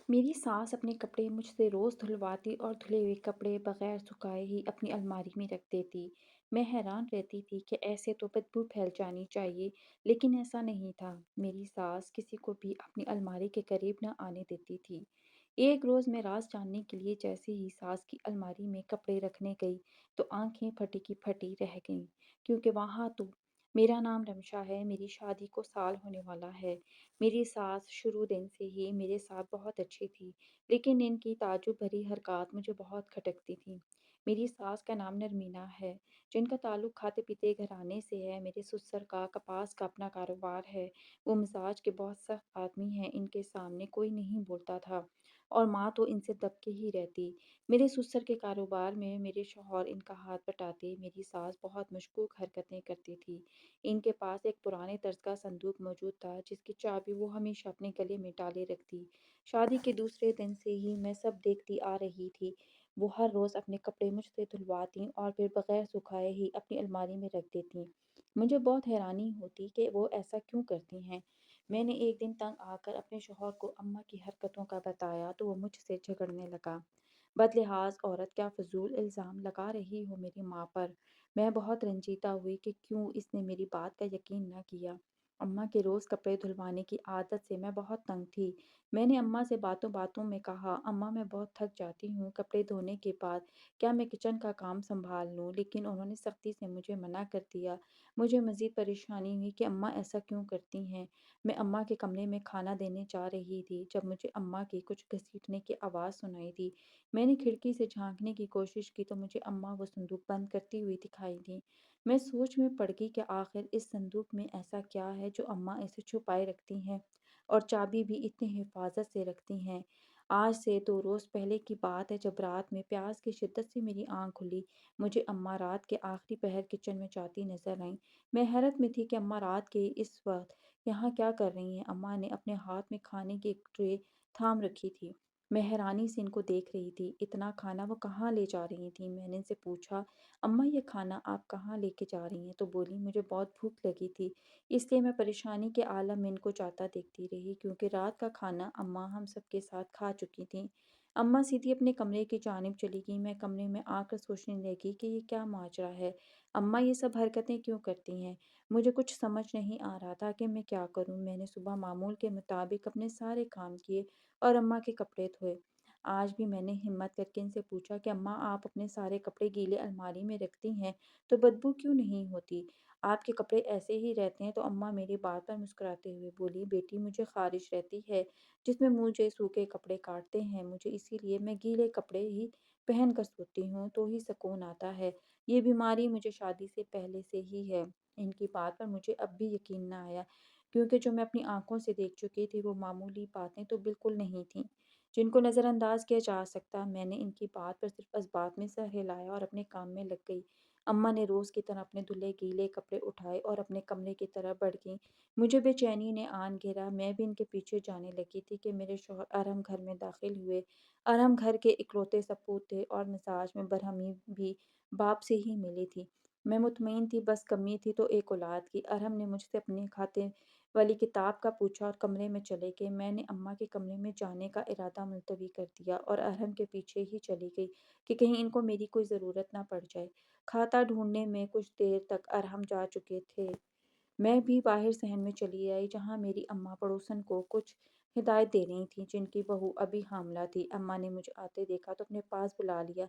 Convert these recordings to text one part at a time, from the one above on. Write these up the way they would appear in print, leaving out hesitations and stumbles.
मेरी सास अपने कपड़े मुझसे रोज़ धुलवाती और धुले हुए कपड़े बगैर सुखाए ही अपनी अलमारी में रख देती। मैं हैरान रहती थी कि ऐसे तो बदबू फैल जानी चाहिए, लेकिन ऐसा नहीं था। मेरी सास किसी को भी अपनी अलमारी के करीब न आने देती थी। एक रोज़ मैं राज जानने के लिए जैसे ही सास की अलमारी में कपड़े रखने गई, तो आंखें फटी की फटी रह गईं, क्योंकि वहाँ तो मेरा नाम रमशा है, मेरी शादी को साल होने वाला है। मेरी सास शुरू दिन से ही मेरे साथ बहुत अच्छी थी, लेकिन इनकी ताज्जुब भरी हरकत मुझे बहुत खटकती थी। मेरी सास का नाम नरमीना है, जिनका ताल्लुक खाते-पीते घराने से है। मेरे ससुर का कपास का अपना कारोबार है। वो मिजाज के बहुत सख्त आदमी हैं, इनके सामने कोई नहीं बोलता था और माँ तो इनसे दबके ही रहती। मेरे ससुर के कारोबार में मेरे शौहर इनका हाथ बटाते। मेरी सास बहुत मशकूक हरकतें करती थी। इनके पास एक पुराने तर्ज का संदूक मौजूद था, जिसकी चाबी वो हमेशा अपने गले में डाले रखती। शादी के दूसरे दिन से ही मैं सब देखती आ रही थी। वो हर रोज़ अपने कपड़े मुझसे धुलवाती और फिर बगैर सुखाए ही अपनी अलमारी में रख देती। मुझे बहुत हैरानी होती कि वो ऐसा क्यों करती हैं। मैंने एक दिन तंग आकर अपने शौहर को अम्मा की हरकतों का बताया, तो वो मुझसे झगड़ने लगा। बदलिहाज औरत, क्या फ़िज़ूल इल्ज़ाम लगा रही हो मेरी माँ पर। मैं बहुत रंजीदा हुई कि क्यों इसने मेरी बात का यकीन न किया। अम्मा के रोज़ कपड़े धुलवाने की आदत से मैं बहुत तंग थी। मैंने अम्मा से बातों-बातों में कहा, अम्मा मैं बहुत थक जाती हूँ कपड़े धोने के बाद, क्या मैं किचन का काम सँभाल लूँ? लेकिन उन्होंने सख्ती से मुझे मना कर दिया। मुझे मज़ीद परेशानी हुई कि अम्मा ऐसा क्यों करती हैं? मैं अम्मा के कमरे में खाना देने जा रही थी, जब मुझे अम्मा की कुछ घसीटने की आवाज़ सुनाई दी। मैंने खिड़की से झाँकने की कोशिश की, तो मुझे अम्मा वो संदूक बंद करती हुई दिखाई दी। मैं सोच में पड़ गई कि आखिर इस संदूक में ऐसा क्या है जो अम्मा इसे छुपाए रखती हैं और चाबी भी इतनी हिफाजत से रखती हैं। आज से 2 रोज़ पहले की बात है, जब रात में प्यास की शिद्दत से मेरी आँख खुली। मुझे अम्मा रात के आखिरी पहर किचन में जाती नज़र आईं। मैं हैरत में थी कि अम्मा रात के इस वक़्त यहाँ क्या कर रही हैं? अम्मा ने अपने हाथ में खाने की एक ट्रे थाम रखी थी। मैं हैरानी से इनको देख रही थी। इतना खाना वो कहाँ ले जा रही थीं? मैंने इनसे पूछा, अम्मा ये खाना आप कहाँ लेके जा रही हैं? तो बोलीं, मुझे बहुत भूख लगी थी, इसलिए मैं परेशानी के आलम में इनको जाता देखती रही, क्योंकि रात का खाना अम्मा हम सबके साथ खा चुकी थीं। अम्मा सीधी अपने कमरे की जानिब चली गईं। मैं कमरे में आकर सोचने लगी कि ये क्या माजरा है? अम्मा ये सब हरकतें क्यों करती हैं? मुझे कुछ समझ नहीं आ रहा था कि मैं क्या करूँ? मैंने सुबह मामूल के मुताबिक अपने सारे काम किए और अम्मा के कपड़े धोए। आज भी मैंने हिम्मत करके इनसे पूछा कि अम्मा आप अपने सारे कपड़े गीले अलमारी में रखती हैं, तो बदबू क्यों नहीं होती? आपके कपड़े ऐसे ही रहते हैं? तो अम्मा मेरी बात पर मुस्कुराते हुए बोली, बेटी मुझे ख़ारिश रहती है, जिसमें मुझे सूखे कपड़े काटते हैं मुझे, इसीलिए मैं गीले कपड़े ही पहन कर सोती हूँ, तो ही सुकून आता है। ये बीमारी मुझे शादी से पहले से ही है। इनकी बात पर मुझे अब भी यकीन ना आया, क्योंकि जो मैं अपनी आँखों से देख चुकी थी वो मामूली बातें तो बिल्कुल नहीं थीं, जिनको नज़रअंदाज किया जा सकता। मैंने इनकी बात पर सिर्फ इस में सर हिलाया और अपने काम में लग गई। अम्मा ने रोज़ की तरह अपने धुले गीले कपड़े उठाए और अपने कमरे की तरफ बढ़ गईं। मुझे बेचैनी ने आन घेरा। मैं भी इनके पीछे जाने लगी थी कि मेरे शौहर अरहम घर में दाखिल हुए। अरहम घर के इकलौते सपूत थे और मिजाज में बरहमी भी बाप से ही मिली थी। मैं मुतमईन थी, बस कमी थी तो एक औलाद की। अरहम ने मुझसे अपने खाते वाली किताब का पूछा और कमरे में चले गए। मैंने अम्मा के कमरे में जाने का इरादा मुलतवी कर दिया और अरहम के पीछे ही चली गई कि कहीं इनको मेरी कोई ज़रूरत ना पड़ जाए। खाता ढूंढने में कुछ देर तक अरहम जा चुके थे। मैं भी बाहर सहन में चली आई, जहाँ मेरी अम्मा पड़ोसन को कुछ हिदायत दे रही थीं, जिनकी बहू अभी हामला थी। अम्मा ने मुझे आते देखा तो अपने पास बुला लिया।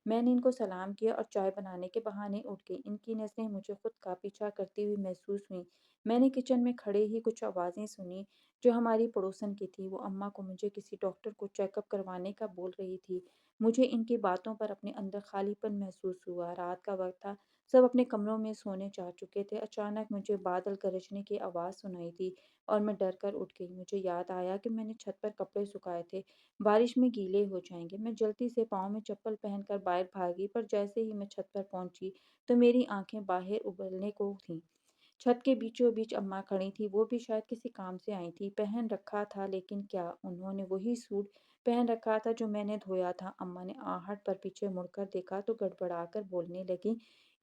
मैंने इनको सलाम किया और चाय बनाने के बहाने उठ गई। इनकी नज़रें मुझे खुद का पीछा करती हुई महसूस हुई। मैंने किचन में खड़े ही कुछ आवाज़ें सुनी, जो हमारी पड़ोसन की थी। वो अम्मा को मुझे किसी डॉक्टर को चेकअप करवाने का बोल रही थी। मुझे इनकी बातों पर अपने अंदर खालीपन महसूस हुआ। रात का वक्त था, सब अपने कमरों में सोने जा चुके थे। अचानक मुझे बादल गरजने की आवाज़ सुनाई दी और मैं डर कर उठ गई। मुझे याद आया कि मैंने छत पर कपड़े सुखाए थे, बारिश में गीले हो जाएंगे। मैं जल्दी से पाँव में चप्पल पहनकर बाहर भागी, पर जैसे ही मैं छत पर पहुंची, तो मेरी आंखें बाहर उबलने को थीं। छत के बीचों बीच अम्मा खड़ी थी। वो भी शायद किसी काम से आई थी। पहन रखा था, लेकिन क्या उन्होंने वही सूट पहन रखा था जो मैंने धोया था? अम्मा ने आहट पर पीछे मुड़कर देखा तो गड़बड़ाकर बोलने लगी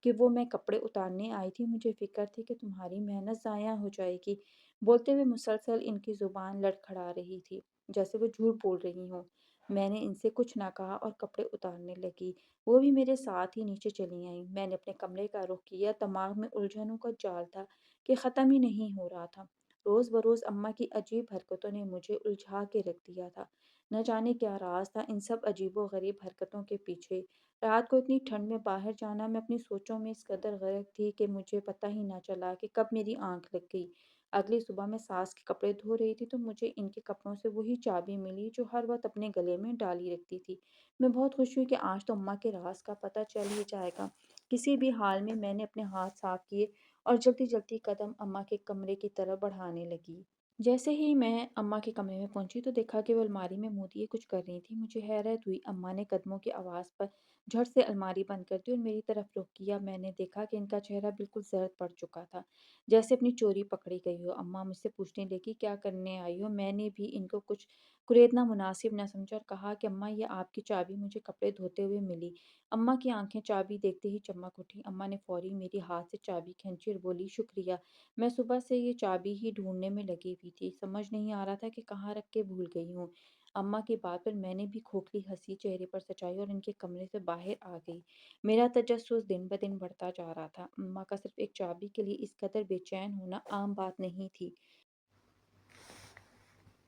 कि वो मैं कपड़े उतारने आई थी, मुझे फिक्र थी कि तुम्हारी मेहनत ज़ाया हो जाएगी। बोलते हुए मुसलसल इनकी ज़ुबान लड़खड़ा रही थी। जैसे वो झूठ बोल रही हों। मैंने इनसे कुछ ना कहा और कपड़े उतारने लगी। वो भी मेरे साथ ही नीचे चली आईं। मैंने अपने कमरे का रुख किया, दिमाग में उलझनों का जाल था कि ख़त्म ही नहीं हो रहा था। रोज़ बरोज़ अम्मा की अजीब हरकतों ने मुझे उलझा के रख दिया था। न जाने क्या राज था इन सब अजीबो-गरीब हरकतों के पीछे। रात को इतनी ठंड में बाहर जाना, मैं अपनी सोचों में इस कदर गर्क थी कि मुझे पता ही ना चला कि कब मेरी आँख लग गई। अगली सुबह मैं सास के कपड़े धो रही थी तो मुझे इनके कपड़ों से वही चाबी मिली जो हर वक़्त अपने गले में डाली रखती थी। मैं बहुत खुश हुई कि आज तो अम्मा के राज़ का पता चल ही जाएगा। किसी भी हाल में मैंने अपने हाथ साफ़ किए और जल्दी-जल्दी कदम अम्मा के कमरे की तरफ बढ़ाने लगी। जैसे ही मैं अम्मा के कमरे में पहुंची तो देखा कि वो अलमारी में मुँह दिए कुछ कर रही थी। मुझे हैरत हुई। अम्मा ने कदमों की आवाज़ पर झट से अलमारी बंद कर दी और मेरी तरफ रुख किया। मैंने देखा कि इनका चेहरा बिल्कुल जर्द पड़ चुका था, जैसे अपनी चोरी पकड़ी गई हो। अम्मा मुझसे पूछने लगी, क्या करने आई हो? मैंने भी इनको कुछ कुरेदना मुनासिब न समझा और कहा कि अम्मा, ये आपकी चाबी मुझे कपड़े धोते हुए मिली। अम्मा की आंखें चाबी देखते ही चमक उठी। अम्मा ने फौरी मेरे हाथ से चाबी खींची और बोली, शुक्रिया। मैं सुबह से ये चाबी ही ढूँढने में लगी हुई थी। समझ नहीं आ रहा था कि कहाँ रख के भूल गई हूँ। अम्मा की बात पर मैंने भी खोखली हँसी चेहरे पर सजाई और इनके कमरे से बाहर आ गई। मेरा तजस्सुस दिन-ब-दिन बढ़ता जा रहा था। अम्मा का सिर्फ़ एक चाबी के लिए इस कदर बेचैन होना आम बात नहीं थी।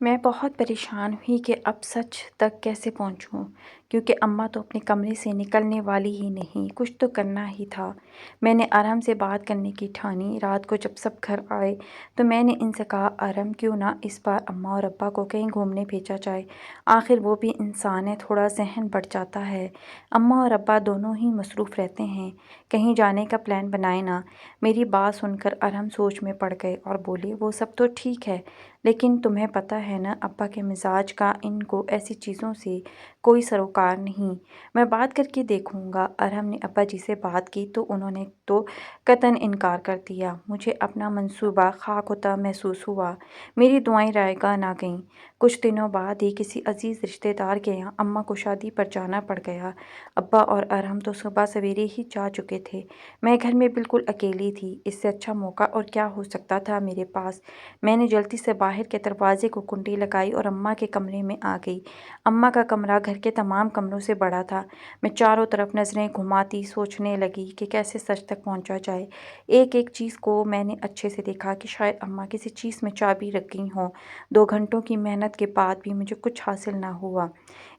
मैं बहुत परेशान हुई कि अब सच तक कैसे पहुंचूं, क्योंकि अम्मा तो अपने कमरे से निकलने वाली ही नहीं। कुछ तो करना ही था। मैंने आराम से बात करने की ठानी। रात को जब सब घर आए तो मैंने इनसे कहा, आराम क्यों ना इस बार अम्मा और अब्बा को कहीं घूमने भेजा जाए। आखिर वो भी इंसान है, थोड़ा जहन बढ़ जाता है। अम्मा और अब्बा दोनों ही मसरूफ़ रहते हैं, कहीं जाने का प्लान बनाए ना। मेरी बात सुनकर अरहम सोच में पड़ गए और बोले, वो सब तो ठीक है, लेकिन तुम्हें पता है ना अब्बा के मिजाज का, इनको ऐसी चीज़ों से कोई सरोकार नहीं। मैं बात करके देखूंगा। अरहम ने अब्बा जी से बात की तो उन्होंने तो कतई इनकार कर दिया। मुझे अपना मंसूबा खाक होता महसूस हुआ। मेरी दुआएं रायगा ना गईं। कुछ दिनों बाद ही किसी अजीज़ रिश्तेदार के यहाँ अम्मा को शादी पर जाना पड़ गया। अब्बा और अरहम तो सुबह सवेरे ही जा चुके थे। मैं घर में बिल्कुल अकेली थी। इससे अच्छा मौका और क्या हो सकता था मेरे पास। मैंने जल्दी से बाहर के दरवाजे को कुंडी लगाई और अम्मा के कमरे में आ गई। अम्मा का कमरा घर के तमाम कमरों से बड़ा था। मैं चारों तरफ नज़रें घुमाती सोचने लगी कि कैसे सच तक पहुंचा जाए। एक एक चीज़ को मैंने अच्छे से देखा कि शायद अम्मा किसी चीज़ में चाबी रख गई हों। 2 घंटों की मेहनत के बाद भी मुझे कुछ हासिल ना हुआ।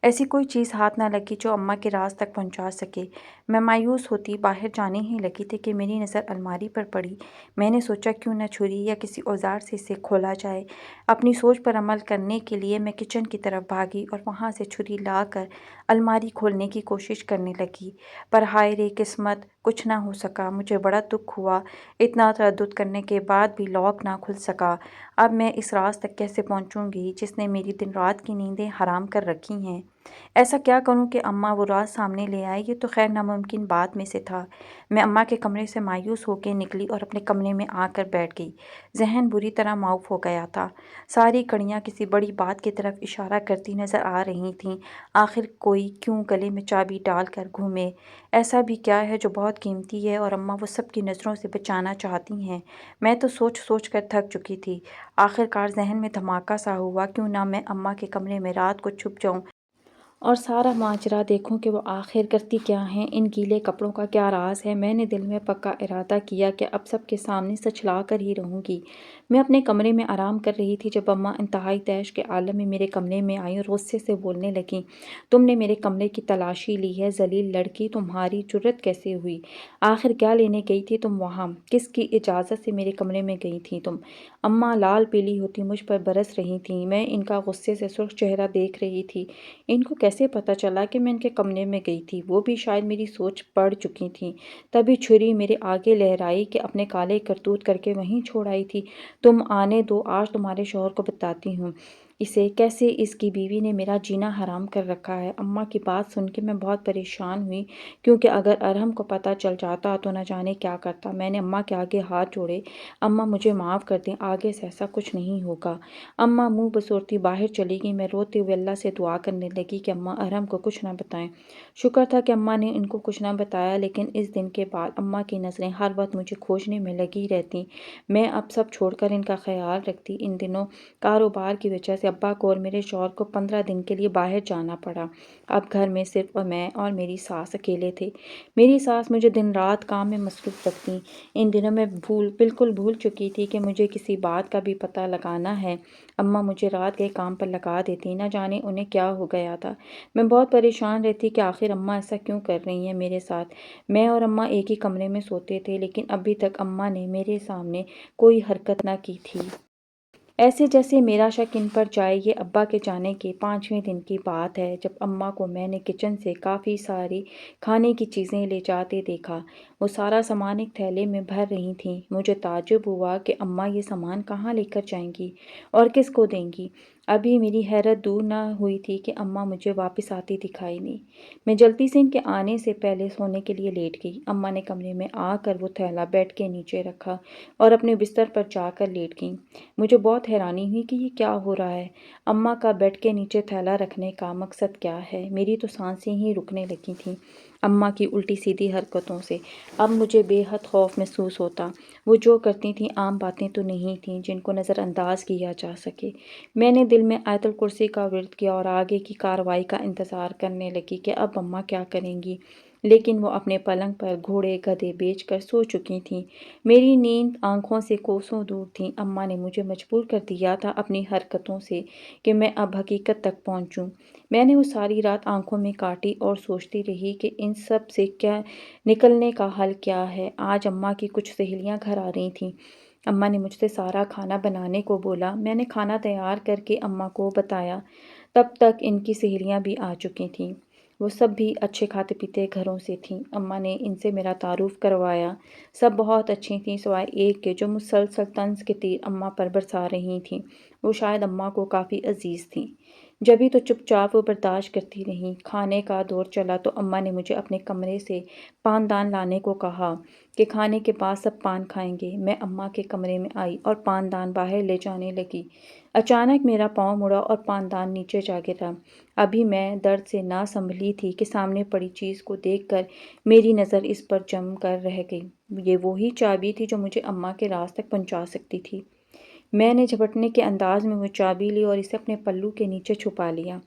ऐसी कोई चीज़ हाथ ना लगी जो अम्मा के राज तक पहुंचा सके। मैं मायूस होती बाहर जाने ही लगी थी कि मेरी नज़र अलमारी पर पड़ी। मैंने सोचा, क्यों न छुरी या किसी औजार से इसे खोला जाए। अपनी सोच पर अमल करने के लिए मैं किचन की तरफ भागी और वहाँ से छुरी लाकर अलमारी खोलने की कोशिश करने लगी। पर हाय रे किस्मत, कुछ ना हो सका। मुझे बड़ा दुख हुआ। इतना तरद्दुद करने के बाद भी लॉक ना खुल सका। अब मैं इस राज तक कैसे पहुँचूँगी जिसने मेरी दिन रात की नींदें हराम कर रखी हैं। ऐसा क्या करूं कि अम्मा वो राज सामने ले आए। ये तो खैर नामुमकिन बात में से था। मैं अम्मा के कमरे से मायूस होकर निकली और अपने कमरे में आकर बैठ गई। जहन बुरी तरह माऊफ हो गया था। सारी कड़ियाँ किसी बड़ी बात की तरफ इशारा करती नज़र आ रही थीं। आखिर कोई क्यों गले में चाबी डाल कर घूमे। ऐसा भी क्या है जो बहुत कीमती है और अम्मा वो सब की नज़रों से बचाना चाहती हैं। मैं तो सोच सोच कर थक चुकी थी। आखिरकार जहन में धमाका सा हुआ, क्यों ना मैं अम्मा के कमरे में रात को छुप जाऊं और सारा माजरा देखूं कि वो आखिर करती क्या हैं, इन गीले कपड़ों का क्या राज है। मैंने दिल में पक्का इरादा किया कि अब सबके सामने सच ला कर ही रहूंगी। मैं अपने कमरे में आराम कर रही थी जब अम्मा इंतहाई तैश के आलम में मेरे कमरे में आई और गुस्से से बोलने लगी, तुमने मेरे कमरे की तलाशी ली है जलील लड़की, तुम्हारी जुर्रत कैसे हुई? आखिर क्या लेने गई थी तुम वहाँ? किसकी इजाज़त से मेरे कमरे में गई थी तुम? अम्मा लाल पीली होती मुझ पर बरस रही थीं। मैं इनका गुस्से से सुर्ख चेहरा देख रही थी। इनको कैसे पता चला कि मैं इनके कमरे में गई थी? वो भी शायद मेरी सोच पढ़ चुकी थीं। तभी छुरी मेरे आगे लहराई कि अपने काले करतूत करके वहीं छोड़ आई थी। तुम आने दो, आज तुम्हारे शौहर को बताती हूँ इसे कैसे इसकी बीवी ने मेरा जीना हराम कर रखा है। अम्मा की बात सुन के मैं बहुत परेशान हुई, क्योंकि अगर अरहम को पता चल जाता तो न जाने क्या करता। मैंने अम्मा के आगे हाथ जोड़े, अम्मा मुझे माफ़ कर दें, आगे से ऐसा कुछ नहीं होगा। अम्मा मुंह बसोरती बाहर चली गई। मैं रोते हुए अल्लाह से दुआ करने लगी कि अम्मा अरहम को कुछ ना बताएं। शुक्र था कि अम्मा ने इनको कुछ ना बताया, लेकिन इस दिन के बाद अम्मा की नज़रें हर वक्त मुझे खोजने में लगी रहती। मैं अब सब छोड़कर इनका ख्याल रखती। इन दिनों कारोबार की वजह से से अब्बा को और मेरे शौहर को 15 दिन के लिए बाहर जाना पड़ा। अब घर में सिर्फ़ मैं और मेरी सास अकेले थे। मेरी सास मुझे दिन-रात काम में मसरूफ़ रखतीं। इन दिनों मैं बिल्कुल भूल चुकी थी कि मुझे किसी बात का भी पता लगाना है। अम्मा मुझे रात गए काम पर लगा देतीं, ना जाने उन्हें क्या हो गया था। मैं बहुत परेशान रहती कि आखिर अम्मा ऐसा क्यों कर रही हैं मेरे साथ। मैं और अम्मा एक ही कमरे में सोते थे, लेकिन अभी तक अम्मा ने मेरे सामने कोई हरकत ना की थी। ऐसे जैसे मेरा शक इन पर जाए। ये अब्बा के जाने के 5वें दिन की बात है, जब अम्मा को मैंने किचन से काफ़ी सारी खाने की चीज़ें ले जाते देखा। वो सारा सामान एक थैले में भर रही थीं। मुझे ताज्जुब हुआ कि अम्मा ये सामान कहाँ लेकर जाएंगी और किसको देंगी। अभी मेरी हैरत दूर ना हुई थी कि अम्मा मुझे वापस आती दिखाई नहीं। मैं जल्दी से इनके आने से पहले सोने के लिए लेट गई। अम्मा ने कमरे में आकर वो थैला बेड के नीचे रखा और अपने बिस्तर पर जाकर लेट गईं। मुझे बहुत हैरानी हुई कि ये क्या हो रहा है। अम्मा का बेड के नीचे थैला रखने का मकसद क्या है? मेरी तो सांसें ही रुकने लगी थीं अम्मा की उल्टी सीधी हरकतों से। अब मुझे बेहद खौफ महसूस होता। वो जो करती थीं आम बातें तो नहीं थीं जिनको नज़रअंदाज किया जा सके। मैंने दिल में आयतुल कुर्सी का विर्द किया और आगे की कार्रवाई का इंतज़ार करने लगी कि अब अम्मा क्या करेंगी। लेकिन वो अपने पलंग पर घोड़े गधे बेचकर सो चुकी थीं। मेरी नींद आंखों से कोसों दूर थी। अम्मा ने मुझे मजबूर कर दिया था अपनी हरकतों से कि मैं अब हकीकत तक पहुंचूं। मैंने वो सारी रात आंखों में काटी और सोचती रही कि इन सब से क्या निकलने का हल क्या है। आज अम्मा की कुछ सहेलियां घर आ रही थीं। अम्मा ने मुझसे सारा खाना बनाने को बोला। मैंने खाना तैयार करके अम्मा को बताया। तब तक इनकी सहेलियां भी आ चुकी थीं। वो सब भी अच्छे खाते पीते घरों से थीं। अम्मा ने इनसे मेरा तारुफ करवाया। सब बहुत अच्छी थीं सिवाय एक के जो मुसलसल तंज के तीर अम्मा पर बरसा रही थीं। वो शायद अम्मा को काफ़ी अजीज़ थीं। जभी तो चुपचाप वो बर्दाश्त करती रहीं। खाने का दौर चला तो अम्मा ने मुझे अपने कमरे से पानदान लाने को कहा कि खाने के बाद सब पान खाएंगे। मैं अम्मा के कमरे में आई और पानदान बाहर ले जाने लगी। अचानक मेरा पाँव मुड़ा और पानदान नीचे जा गिरा। अभी मैं दर्द से ना संभली थी कि सामने पड़ी चीज़ को देखकर मेरी नज़र इस पर जम कर रह गई। ये वही चाबी थी जो मुझे अम्मा के राज तक पहुंचा सकती थी। मैंने झपटने के अंदाज में वो चाबी ली और इसे अपने पल्लू के नीचे छुपा लिया।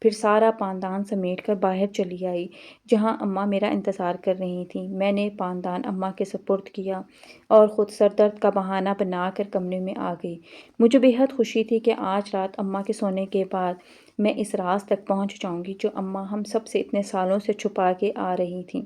फिर सारा पानदान समेटकर बाहर चली आई, जहाँ अम्मा मेरा इंतज़ार कर रही थीं। मैंने पानदान अम्मा के सुपुर्द किया और ख़ुद सर दर्द का बहाना बनाकर कमरे में आ गई। मुझे बेहद खुशी थी कि आज रात अम्मा के सोने के बाद मैं इस राज तक पहुँच जाऊँगी जो अम्मा हम सब से इतने सालों से छुपा के आ रही थीं।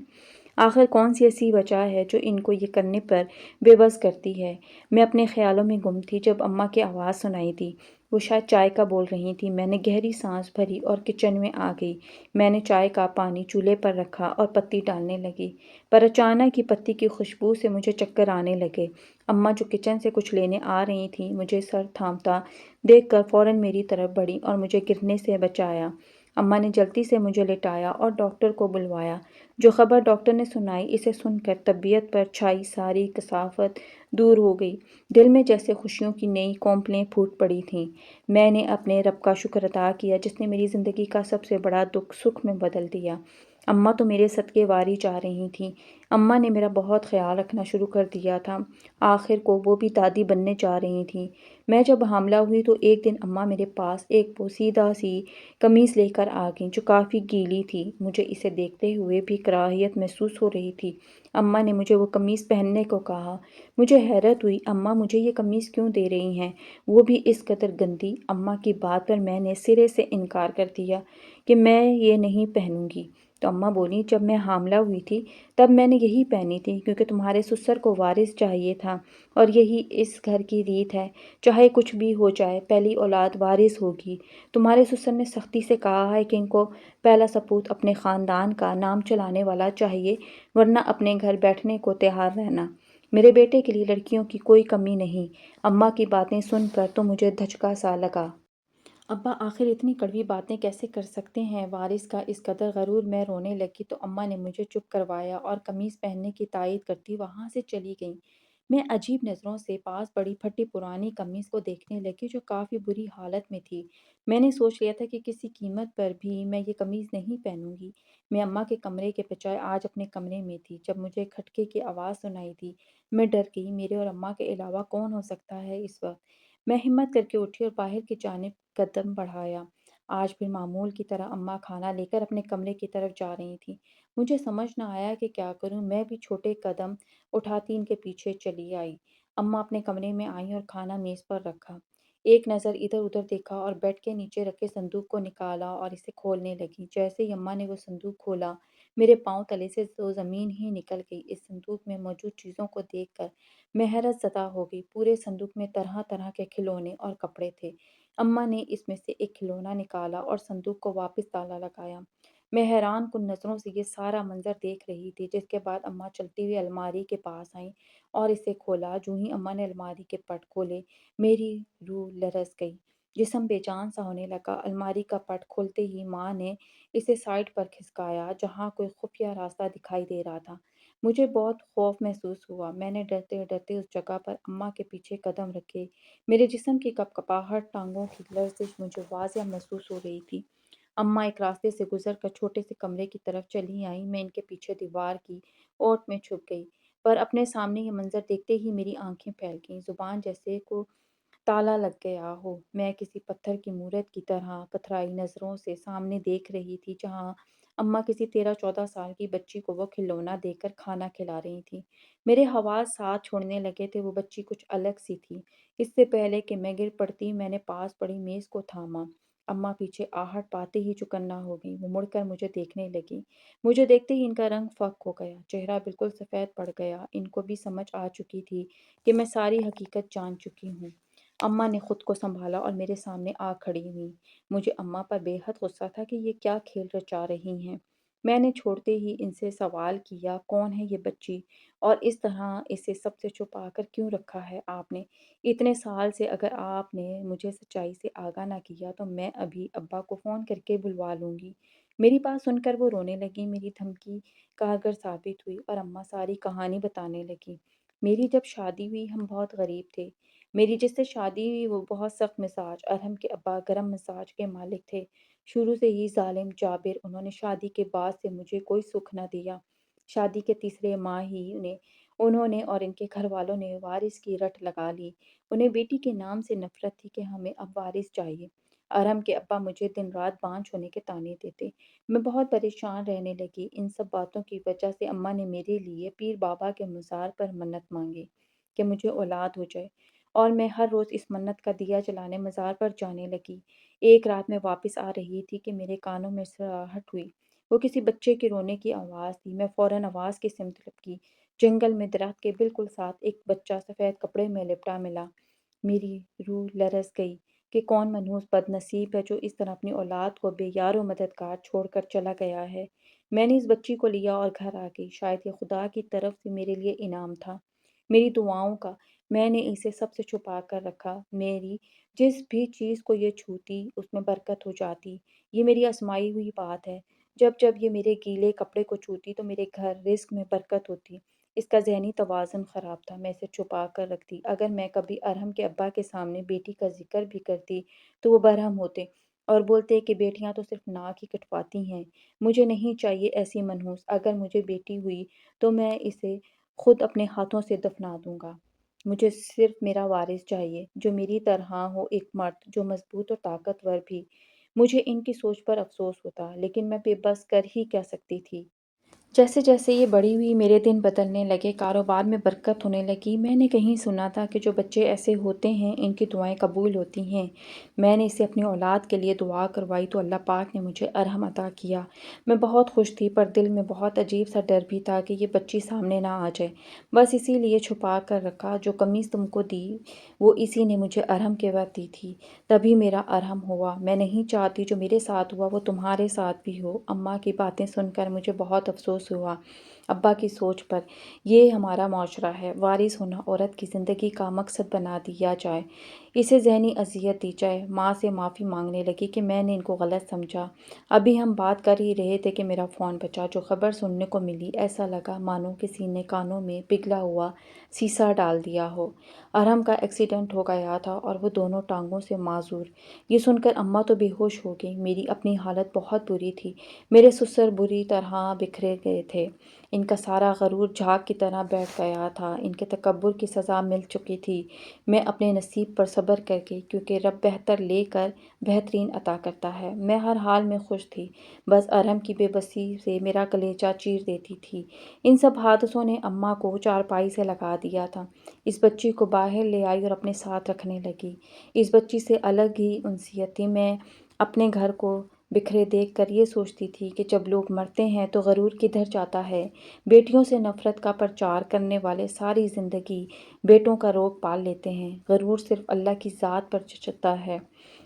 आखिर कौन सी ऐसी वजह है जो इनको ये करने पर बेबस करती है। मैं अपने ख्यालों में गुम थी जब अम्मा की आवाज़ सुनाई दी। वो शायद चाय का बोल रही थी। मैंने गहरी सांस भरी और किचन में आ गई। मैंने चाय का पानी चूल्हे पर रखा और पत्ती डालने लगी, पर अचानक ही पत्ती की खुशबू से मुझे चक्कर आने लगे। अम्मा जो किचन से कुछ लेने आ रही थी, मुझे सर थामता देखकर फ़ौरन मेरी तरफ बढ़ी और मुझे गिरने से बचाया। अम्मा ने जल्दी से मुझे लिटाया और डॉक्टर को बुलवाया। जो खबर डॉक्टर ने सुनाई, इसे सुनकर तबीयत पर छाई सारी कसावत दूर हो गई। दिल में जैसे खुशियों की नई कौंपलें फूट पड़ी थीं। मैंने अपने रब का शुक्र अदा किया जिसने मेरी ज़िंदगी का सबसे बड़ा दुख सुख में बदल दिया। अम्मा तो मेरे सदके वारी जा रही थीं। अम्मा ने मेरा बहुत ख्याल रखना शुरू कर दिया था। आखिर को वो भी दादी बनने जा रही थीं। मैं जब हामला हुई तो एक दिन अम्मा मेरे पास एक पोसीदा सी कमीज़ लेकर आ गईं जो काफ़ी गीली थी। मुझे इसे देखते हुए भी कराहियत महसूस हो रही थी। अम्मा ने मुझे वो कमीज़ पहनने को कहा। मुझे हैरत हुई, अम्मा मुझे ये कमीज़ क्यों दे रही हैं, वो भी इस कदर गंदी। अम्मा की बात पर मैंने सिरे से इनकार कर दिया कि मैं ये नहीं पहनूंगी। तो अम्मा बोली, जब मैं हामला हुई थी तब मैंने यही पहनी थी क्योंकि तुम्हारे ससुर को वारिस चाहिए था और यही इस घर की रीत है। चाहे कुछ भी हो जाए, पहली औलाद वारिस होगी। तुम्हारे ससुर ने सख्ती से कहा है कि इनको पहला सपूत अपने ख़ानदान का नाम चलाने वाला चाहिए, वरना अपने घर बैठने को तैयार रहना। मेरे बेटे के लिए लड़कियों की कोई कमी नहीं। अम्मा की बातें सुनकर तो मुझे धचका सा लगा। अब्बा आखिर इतनी कड़वी बातें कैसे कर सकते हैं? वारिस का इस कदर गरूर। मैं रोने लगी तो अम्मा ने मुझे चुप करवाया और कमीज़ पहनने की तायद करती वहाँ से चली गईं। मैं अजीब नज़रों से पास पड़ी फटी पुरानी कमीज़ को देखने लगी जो काफ़ी बुरी हालत में थी। मैंने सोच लिया था कि किसी कीमत पर भी मैं ये कमीज़ नहीं पहनूंगी। मैं अम्मा के कमरे के बजाय आज अपने कमरे में थी। जब मुझे खटके की आवाज़ सुनाई दी, मैं डर गई। मेरे और अम्मा के अलावा कौन हो सकता है इस वक्त? میں ہمت کر کے اٹھی اور باہر کی جانب قدم بڑھایا۔ آج بھی معمول کی طرح اماں کھانا لے کر اپنے کمرے کی طرف جا رہی تھیں۔ مجھے سمجھ نہ آیا کہ کیا کروں، میں بھی چھوٹے قدم اٹھاتی ان کے پیچھے چلی آئی۔ اماں اپنے کمرے میں آئیں اور کھانا میز پر رکھا۔ ایک نظر ادھر ادھر دیکھا اور بیڈ کے نیچے رکھے صندوق کو نکالا اور اسے کھولنے لگی۔ جیسے ہی اماں نے وہ صندوق کھولا، میرے پاؤں تلے سے تو زمین ہی نکل گئی۔ اس صندوق میں موجود چیزوں کو دیکھ کر میں حیرت زدہ ہو گئی۔ پورے صندوق میں طرح طرح کے کھلونے اور کپڑے تھے۔ اماں نے اس میں سے ایک کھلونا نکالا اور صندوق کو واپس تالا لگایا۔ میں حیران کن نظروں سے یہ سارا منظر دیکھ رہی تھی، جس کے بعد اماں چلتی ہوئی الماری کے پاس آئیں اور اسے کھولا۔ جو ہی اماں نے الماری کے پٹ کھولے، میری روح لرز گئی، جسم بے جان سا ہونے لگا۔ الماری کا پٹ کھولتے ہی ماں نے اسے سائڈ پر کھسکایا، جہاں کوئی خفیہ راستہ دکھائی دے رہا تھا۔ مجھے بہت خوف محسوس ہوا۔ میں نے ڈرتے ڈرتے اس جگہ پر اماں کے پیچھے قدم رکھے۔ میرے جسم کی کپکپاہٹ، ٹانگوں کی لرزش مجھے واضح محسوس ہو رہی تھی۔ اماں ایک راستے سے گزر کر چھوٹے سے کمرے کی طرف چلی آئیں۔ میں ان کے پیچھے دیوار کی اوٹ میں چھپ گئی، پر اپنے سامنے یہ منظر دیکھتے ہی میری آنکھیں پھیل گئیں، زبان جیسے کو تالا لگ گیا ہو۔ میں کسی پتھر کی مورت کی طرح پتھرائی نظروں سے سامنے دیکھ رہی تھی، جہاں اماں کسی 13-14 سال کی بچی کو وہ کھلونا دے کر کھانا کھلا رہی تھی۔ میرے حواس ساتھ چھوڑنے لگے تھے۔ وہ بچی کچھ الگ سی تھی۔ اس سے پہلے کہ میں گر پڑتی، میں نے پاس پڑی میز کو تھاما۔ اماں پیچھے آہٹ پاتے ہی چکنا ہو گئی۔ وہ مڑ کر مجھے دیکھنے لگی۔ مجھے دیکھتے ہی ان کا رنگ فک ہو گیا، چہرہ بالکل سفید پڑ گیا۔ ان کو بھی سمجھ آ چکی تھی کہ میں ساری حقیقت جان چکی ہوں۔ اماں نے خود کو سنبھالا اور میرے سامنے آ کھڑی ہوئیں۔ مجھے اماں پر بے حد غصہ تھا کہ یہ کیا کھیل رچا رہی ہیں۔ میں نے چھوڑتے ہی ان سے سوال کیا، کون ہے یہ بچی اور اس طرح اسے سب سے چھپا کر کیوں رکھا ہے آپ نے؟ اتنے سال سے اگر آپ نے مجھے سچائی سے آگاہ نہ کیا تو میں ابھی ابا کو فون کر کے بلوا لوں گی۔ میری بات سن کر وہ رونے لگی۔ میری دھمکی کارگر ثابت ہوئی اور اماں ساری کہانی بتانے لگی۔ میری جب شادی ہوئی ہم بہت غریب تھے۔ میری جس سے شادی ہوئی وہ بہت سخت مزاج، ارحم کے ابا گرم مزاج کے مالک تھے، شروع سے ہی ظالم جابر۔ انہوں نے شادی کے بعد سے مجھے کوئی سکھ نہ دیا۔ شادی کے تیسرے ماہ ہی انہوں نے اور ان کے گھر والوں نے وارث کی رٹ لگا لی۔ انہیں بیٹی کے نام سے نفرت تھی کہ ہمیں اب وارث چاہیے۔ ارحم کے ابا مجھے دن رات بانجھ ہونے کے طعنے دیتے۔ میں بہت پریشان رہنے لگی۔ ان سب باتوں کی وجہ سے اماں نے میرے لیے پیر بابا کے مزار پر منت مانگی کہ مجھے اولاد ہو جائے، اور میں ہر روز اس منت کا دیا جلانے مزار پر جانے لگی۔ ایک رات میں واپس آ رہی تھی کہ میرے کانوں میں سراہٹ ہوئی۔ وہ کسی بچے کے رونے کی آواز تھی۔ میں فوراً آواز کی سمت لپکی۔ جنگل میں درخت کے بالکل ساتھ ایک بچہ سفید کپڑے میں لپٹا ملا۔ میری روح لرز گئی کہ کون منحوس بد نصیب ہے جو اس طرح اپنی اولاد کو بے یار و مددگار چھوڑ کر چلا گیا ہے۔ میں نے اس بچی کو لیا اور گھر آ گئی۔ شاید یہ خدا کی طرف سے میرے لیے انعام تھا، میری دعاؤں کا۔ میں نے اسے سب سے چھپا کر رکھا۔ میری جس بھی چیز کو یہ چھوتی اس میں برکت ہو جاتی۔ یہ میری آزمائی ہوئی بات ہے۔ جب جب یہ میرے گیلے کپڑے کو چھوتی تو میرے گھر رزق میں برکت ہوتی۔ اس کا ذہنی توازن خراب تھا۔ میں اسے چھپا کر رکھتی۔ اگر میں کبھی ارحم کے ابا کے سامنے بیٹی کا ذکر بھی کرتی تو وہ برہم ہوتے اور بولتے کہ بیٹیاں تو صرف ناک ہی کٹواتی ہیں۔ مجھے نہیں چاہیے ایسی منحوس۔ اگر مجھے بیٹی ہوئی تو میں اسے خود اپنے ہاتھوں سے دفنا دوں گا۔ مجھے صرف میرا وارث چاہیے، جو میری طرح ہو، ایک مرد جو مضبوط اور طاقتور بھی۔ مجھے ان کی سوچ پر افسوس ہوتا، لیکن میں بے بس کر ہی کیا سکتی تھی۔ جیسے جیسے یہ بڑی ہوئی میرے دن بدلنے لگے، کاروبار میں برکت ہونے لگی۔ میں نے کہیں سنا تھا کہ جو بچے ایسے ہوتے ہیں ان کی دعائیں قبول ہوتی ہیں۔ میں نے اسے اپنی اولاد کے لیے دعا کروائی تو اللہ پاک نے مجھے ارحم عطا کیا۔ میں بہت خوش تھی، پر دل میں بہت عجیب سا ڈر بھی تھا کہ یہ بچی سامنے نہ آ جائے۔ بس اسی لیے چھپا کر رکھا۔ جو قمیص تم کو دی وہ اسی نے مجھے ارحم کے وقت دی تھی، تبھی میرا ارحم ہوا۔ میں نہیں چاہتی جو میرے ساتھ ہوا وہ تمہارے ساتھ بھی ہو۔ اماں کی باتیں سن کر مجھے بہت افسوس ہوا ابا کی سوچ پر۔ یہ ہمارا معاشرہ ہے، وارث ہونا عورت کی زندگی کا مقصد بنا دیا جائے، اسے ذہنی اذیت دی جائے۔ ماں سے معافی مانگنے لگی کہ میں نے ان کو غلط سمجھا۔ ابھی ہم بات کر ہی رہے تھے کہ میرا فون بجا۔ جو خبر سننے کو ملی، ایسا لگا مانو کسی نے کانوں میں پگھلا ہوا سیسا ڈال دیا ہو۔ ارحم کا ایکسیڈنٹ ہو گیا تھا اور وہ دونوں ٹانگوں سے معذور۔ یہ سن کر اماں تو بے ہوش ہو گئی۔ میری اپنی حالت بہت بری تھی۔ میرے سسر بری طرح بکھرے گئے تھے۔ ان کا سارا غرور جھاگ کی طرح بیٹھ گیا تھا۔ ان کے تکبر کی سزا مل چکی تھی۔ میں اپنے نصیب پر صبر کر کے، کیونکہ رب بہتر لے کر بہترین عطا کرتا ہے، میں ہر حال میں خوش تھی۔ بس ارحم کی بے بسی سے میرا کلیجہ چیر دیتی تھی۔ ان سب حادثوں نے اماں کو چارپائی سے لگا دیا تھا۔ اس بچی کو باہر لے آئی اور اپنے ساتھ رکھنے لگی۔ اس بچی سے الگ ہی انسیت تھی۔ میں اپنے گھر کو بکھرے دیکھ کر یہ سوچتی تھی کہ جب لوگ مرتے ہیں تو غرور کدھر جاتا ہے؟ بیٹیوں سے نفرت کا پرچار کرنے والے ساری زندگی بیٹوں کا روگ پال لیتے ہیں۔ غرور صرف اللہ کی ذات پر جچتا ہے۔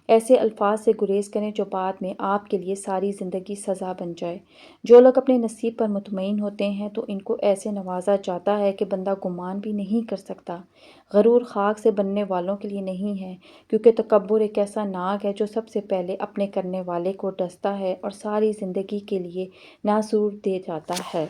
ایسے الفاظ سے گریز کریں جو بعد میں آپ کے لیے ساری زندگی سزا بن جائے۔ جو لوگ اپنے نصیب پر مطمئن ہوتے ہیں تو ان کو ایسے نوازا جاتا ہے کہ بندہ گمان بھی نہیں کر سکتا۔ غرور خاک سے بننے والوں کے لیے نہیں ہے، کیونکہ تکبر ایک ایسا ناگ ہے جو سب سے پہلے اپنے کرنے والے کو ڈستا ہے اور ساری زندگی کے لیے ناسور دے جاتا ہے۔